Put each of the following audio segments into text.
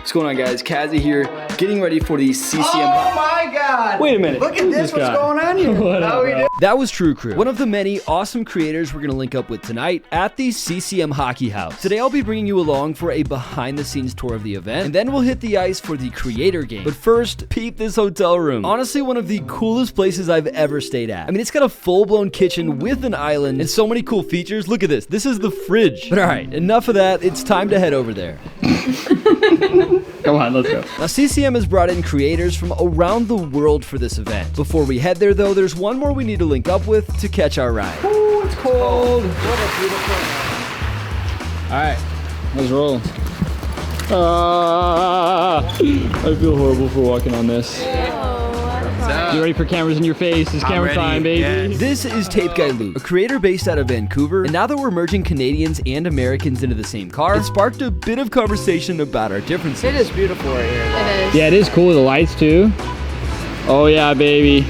What's going on, guys? Kazxi here, getting ready for the CCM. Oh my God! Wait a minute. Look at this. What's going on here? What How we doing? That was True Crew, one of the many awesome creators we're going to link up with tonight at the CCM Hockey House. Today I'll be bringing you along for a behind-the-scenes tour of the event, and then we'll hit the ice for the creator game. But first, peep this hotel room. Honestly, one of the coolest places I've ever stayed at. I mean, it's got a full-blown kitchen with an island and so many cool features. Look at this. This is the fridge. But all right, enough of that. It's time to head over there. Come on, let's go. Now, CCM has brought in creators from around the world for this event. Before we head there, though, there's one more we need to link up with to catch our ride. Ooh, it's cold. What a beautiful night. All right, let's roll. I feel horrible for walking on this. You ready for cameras in your face? It's camera time, baby. Yeah. This is Tape Guy Luke, a creator based out of Vancouver, and now that we're merging Canadians and Americans into the same car, it sparked a bit of conversation about our differences. It is beautiful right here. It is. Yeah, it is cool with the lights too. Oh yeah, baby.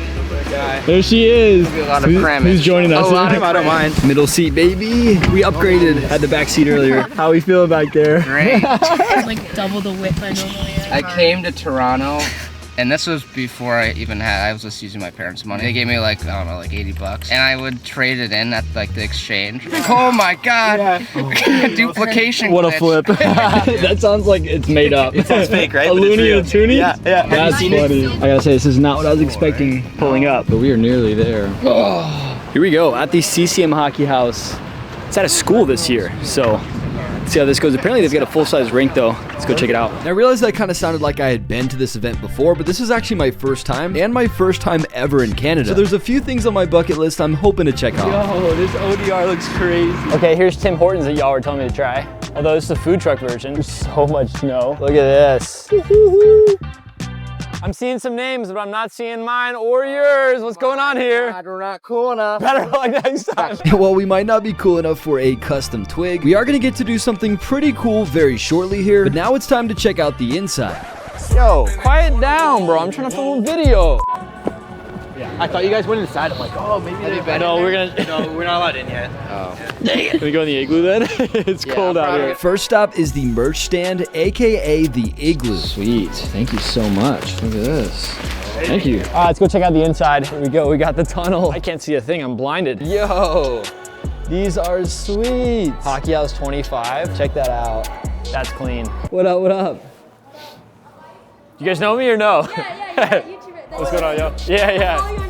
There she is. Who's joining us? Oh, I don't mind. Middle seat, baby. We upgraded. Had the back seat earlier. How we feeling back there? Great. Like double the width I normally am. I came to Toronto, and this was before I was just using my parents' money. They gave me like, I don't know, like 80 bucks. And I would trade it in at like the exchange. Oh my God. Yeah. Duplication What a glitch. flip. That sounds like it's made up. It sounds fake, right? A loony and a toonie? Yeah, yeah. That's funny. I gotta say, this is not what I was expecting pulling up, but we are nearly there. Here we go, at the CCM Hockey House. It's at a school this year, so let's see how this goes. Apparently they've got a full-size rink though. Let's go check it out. Now, I realized that kind of sounded like I had been to this event before, but this is actually my first time and my first time ever in Canada. So there's a few things on my bucket list I'm hoping to check off. Yo, this ODR looks crazy. Okay, here's Tim Hortons that y'all were telling me to try. Although this is the food truck version. There's so much snow. Look at this. I'm seeing some names, but I'm not seeing mine or yours. What's going on here? God, we're not cool enough. Better like next time. While we might not be cool enough for a custom twig, we are going to get to do something pretty cool very shortly here, but now it's time to check out the inside. Yo, quiet down, bro. I'm trying to film a video. Yeah. I thought you guys went inside. I'm like, oh, maybe they're No, we're gonna. No, we're not allowed in yet. Oh. Can we go in the igloo then? It's cold out here. First stop is the merch stand, aka the Igloo. Sweet, thank you so much. Look at this. Thank you. All right, let's go check out the inside. Here we go. We got the tunnel. I can't see a thing. I'm blinded. Yo, these are sweet. Hockey House 25. Check that out. That's clean. What up? What up? You guys know me or no? Yeah, YouTuber. What's going on, yo? Yeah.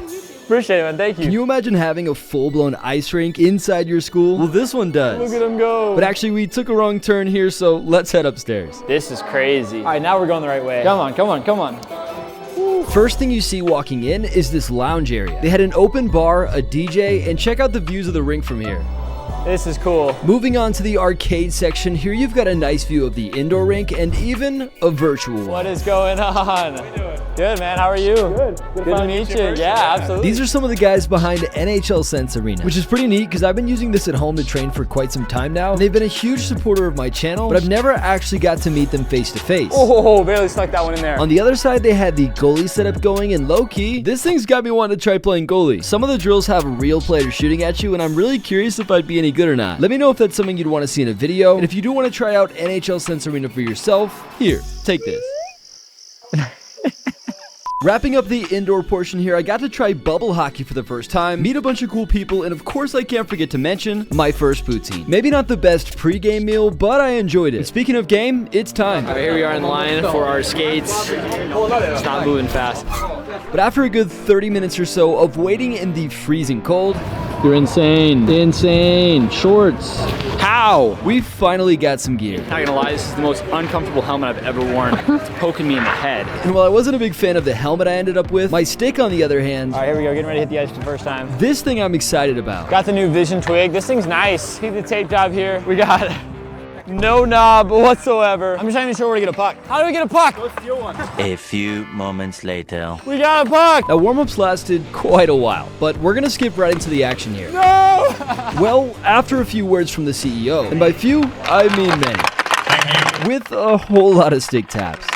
Appreciate it, man. Thank you. Can you imagine having a full-blown ice rink inside your school? Well, this one does. Look at him go. But actually, we took a wrong turn here, so let's head upstairs. This is crazy. All right, now we're going the right way. Come on, come on, come on. First thing you see walking in is this lounge area. They had an open bar, a DJ, and check out the views of the rink from here. This is cool. Moving on to the arcade section, here you've got a nice view of the indoor rink and even a virtual one. What is going on? Good, man. How are you? Good. Good to meet you. Yeah, absolutely. These are some of the guys behind NHL Sense Arena, which is pretty neat because I've been using this at home to train for quite some time now. And they've been a huge supporter of my channel, but I've never actually got to meet them face to face. Oh, barely stuck that one in there. On the other side, they had the goalie setup going, and low-key, this thing's got me wanting to try playing goalie. Some of the drills have real players shooting at you, and I'm really curious if I'd be any good or not. Let me know if that's something you'd want to see in a video, and if you do want to try out NHL Sense Arena for yourself, here, take this. Wrapping up the indoor portion here, I got to try bubble hockey for the first time, meet a bunch of cool people, and of course I can't forget to mention my first poutine. Maybe not the best pre-game meal, but I enjoyed it. And speaking of game, it's time. All right, here we are in line for our skates. It's not moving fast. But after a good 30 minutes or so of waiting in the freezing cold, You're insane. Insane. Shorts. How? we finally got some gear. Not gonna lie, this is the most uncomfortable helmet I've ever worn. It's poking me in the head. And while I wasn't a big fan of the helmet I ended up with, my stick on the other hand, All right, here we go. Getting ready to hit the ice for the first time. this thing I'm excited about. Got the new Vision Twig. This thing's nice. See the tape job here? We got no knob whatsoever. I'm just not even sure where to get a puck. How do we get a puck? Go steal one. A few moments later. We got a puck. Now, warm-ups lasted quite a while, but we're gonna skip right into the action here. No! Well, after a few words from the CEO, and by few, I mean many, with a whole lot of stick taps.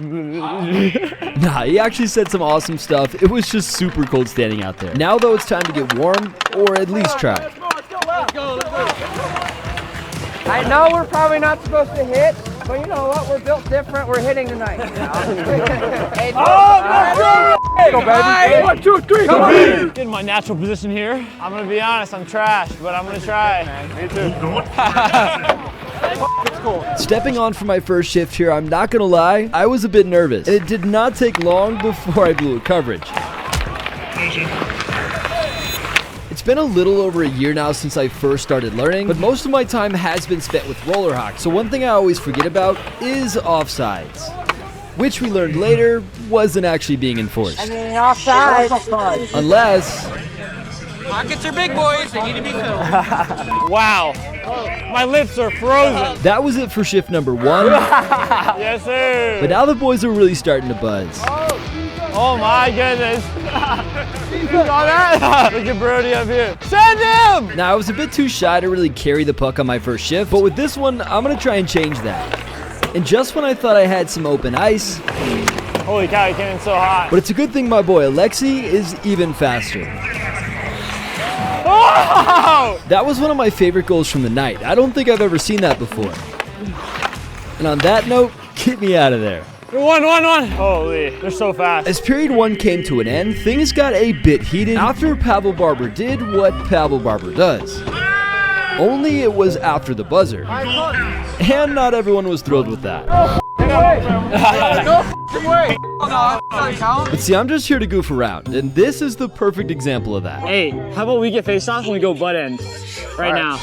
Nah, he actually said some awesome stuff. It was just super cold standing out there. Now, though, it's time to get warm, or at least try. I know we're probably not supposed to hit, but you know what? We're built different. We're hitting tonight. Hey, Go, baby. 1, 2, 3, come on! In my natural position here. I'm gonna be honest, I'm trash, but I'm gonna try. Me too. Stepping on for my first shift here, I'm not gonna lie, I was a bit nervous. And it did not take long before I blew a coverage. It's been a little over a year now since I first started learning, but most of my time has been spent with roller hockey. So one thing I always forget about is offsides, which we learned later wasn't actually being enforced. Offside. Unless... Pockets are big, boys. They need to be filled. Wow. My lips are frozen. That was it for shift number 1. Yes, sir. But now the boys are really starting to buzz. Oh my goodness. You saw that? Look at Brody up here. Send him! Now I was a bit too shy to really carry the puck on my first shift, but with this one, I'm gonna try and change that. And just when I thought I had some open ice... Holy cow, you came in so hot. But it's a good thing my boy Alexi is even faster. Oh! That was one of my favorite goals from the night. I don't think I've ever seen that before. And on that note, get me out of there. One. Holy, they're so fast. As period 1 came to an end, things got a bit heated after Pavel Barber did what Pavel Barber does. Only it was after the buzzer. And not everyone was thrilled with that. But see, I'm just here to goof around, and this is the perfect example of that. Hey, how about we get face off and we go butt end right now?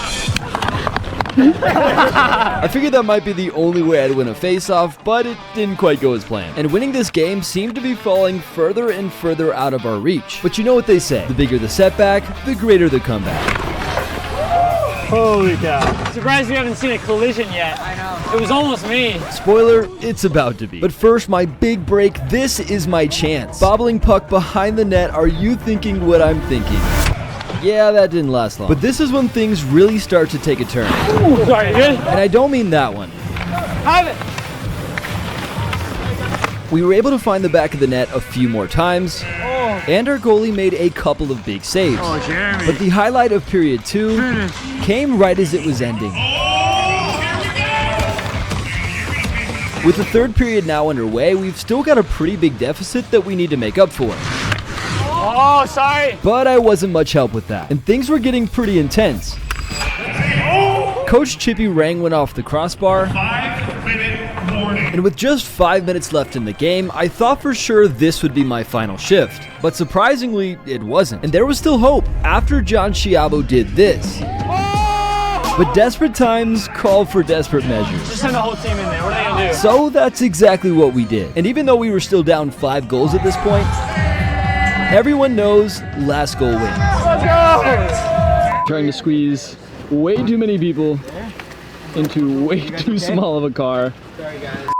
I figured that might be the only way I'd win a face-off, but it didn't quite go as planned. And winning this game seemed to be falling further and further out of our reach. But you know what they say, the bigger the setback, the greater the comeback. Holy cow. Surprised we haven't seen a collision yet. I know. It was almost me. Spoiler, it's about to be. But first, my big break, this is my chance. Bobbling puck behind the net, are you thinking what I'm thinking? Yeah, that didn't last long. But this is when things really start to take a turn. Ooh, sorry, you good? And I don't mean that one. Have it. We were able to find the back of the net a few more times, and our goalie made a couple of big saves. Oh, Jeremy. But the highlight of period 2 came right as it was ending. With the third period now underway, we've still got a pretty big deficit that we need to make up for. Oh, sorry. But I wasn't much help with that, and things were getting pretty intense. Coach Chippy rang one off the crossbar, and with just 5 minutes left in the game, I thought for sure this would be my final shift. But surprisingly, it wasn't. And there was still hope after John Chiabo did this. But desperate times call for desperate measures. Just send the whole team in there. What are they going to do? So that's exactly what we did. And even though we were still down 5 goals at this point, everyone knows last goal wins. Let's go! Trying to squeeze way too many people into way too small of a car. Sorry, guys.